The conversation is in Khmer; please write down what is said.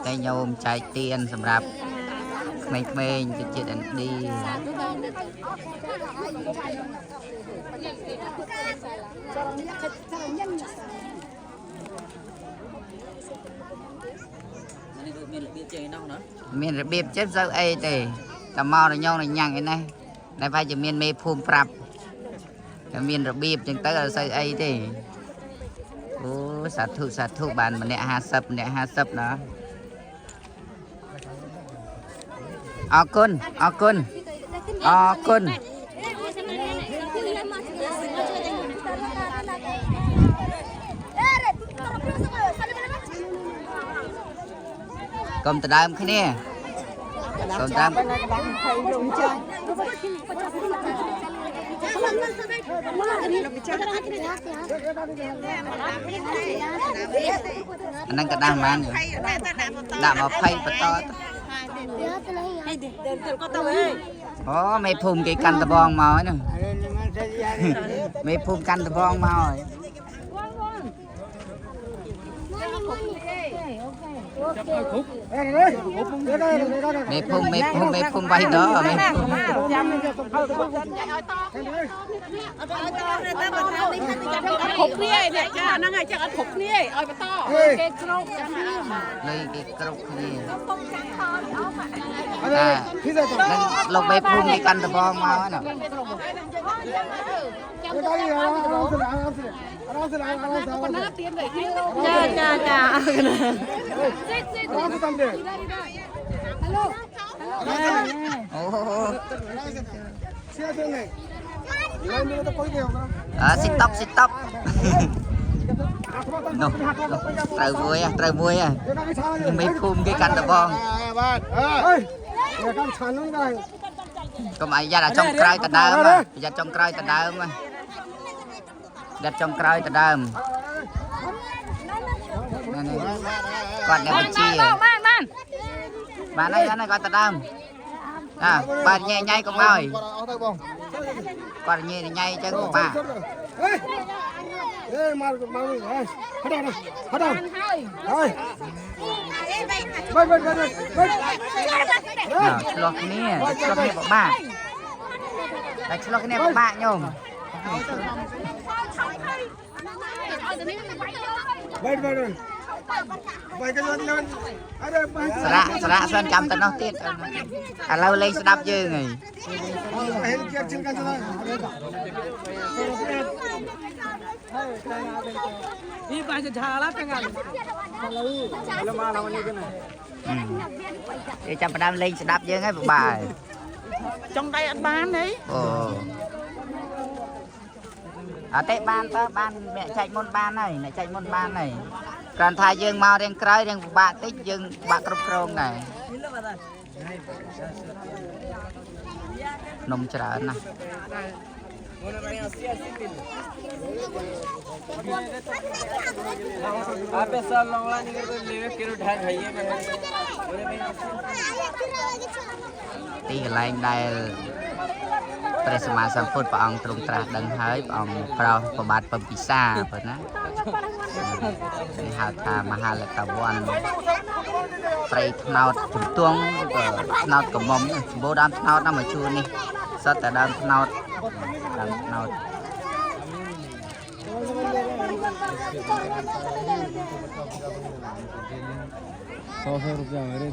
តែញោមចែកទៀនសម្រាប់ក្មេងៗទៅជាតិឥណ្ឌាមានរបៀបចេះទៅអីទេតែមកដល់ញោមញ៉ាំងឯនេះតែប្រហែលជាមានមេភូមិប្រាប់តែមានរបៀបចឹងទៅអត់សូវអីទេអូសាធុបានម្នាក់50ម្នាក់50ណាអរគុណកុំដណ្ដើមគ្នាកុំតាមអានឹងក៏ដាស់បានដាក់20បន្តអូមេភូមិគេកាន់ដបងមកហ្នឹងមេភូមិកាន់ដបងមកហើយមេភូមិបៃដរមេភូមិខុកគ្នានេះចាហ្នឹងហើយចឹងអត់ខុកគ្នាឲ្យបន្តគេគ្រប់លើគេគ្រប់គ្នាលោកមេភូមិគេកាន់ដបងមកហ្នឹងចាអូស៊ីតុបនោះត្រូវមួយមេភូមិគេកាន់ដបងកុំអាយ៉ាចុងក្រោយតដើមប្រយ័ត្នចុងក្រោយតដើមដាត់ចុងក្រោយតដើមនេះគាត់អ្នកបញ្ជាបានហើយគាត់តដើមបាទញ៉ៃកុំឲ្យគាត់ញ៉ៃចឹងពិបាកមកហត់ហើយឆ្លោះគ្នាពិបាកតែឆ្លោះគ្នាពិបាកញោមសារៈសិនចាំទៅនោះទៀតឥឡូវលេងស្ដាប់យើងហើយនេះបានจะថាឡាទាំងហ្នឹងមកឡើងនេះណាគេចាប់ផ្ដើមលេងស្ដាប់យើងហើយពិបាកចង់ដៃអត់បានទេអូអត់ទេបានតើបានអ្នកចែកមុនបានហើយអ្នកចែកមុនបានហើយគ្រាន់ថាយើងមករៀងក្រោយរៀងពិបាកតិចយើងពិបាកគ្រប់គ្រងដែរនំច្រើនណាស់ទីកន្លែងដែលព្រះសម្មាសម្ពុទ្ធព្រះអង្គទ្រង់ត្រាស់ដឹងហើយព្រះអង្គប្រោសប្របាទពំពិសាប៉ុណ្ណាគេហៅថាមហាលកវ័នព្រៃថ្នោតជំទង់ថ្នោតកំមុំសម្បូរដើមថ្នោតណាមកជួរនេះសុទ្ធតែដើមថ្នោត100 रुपया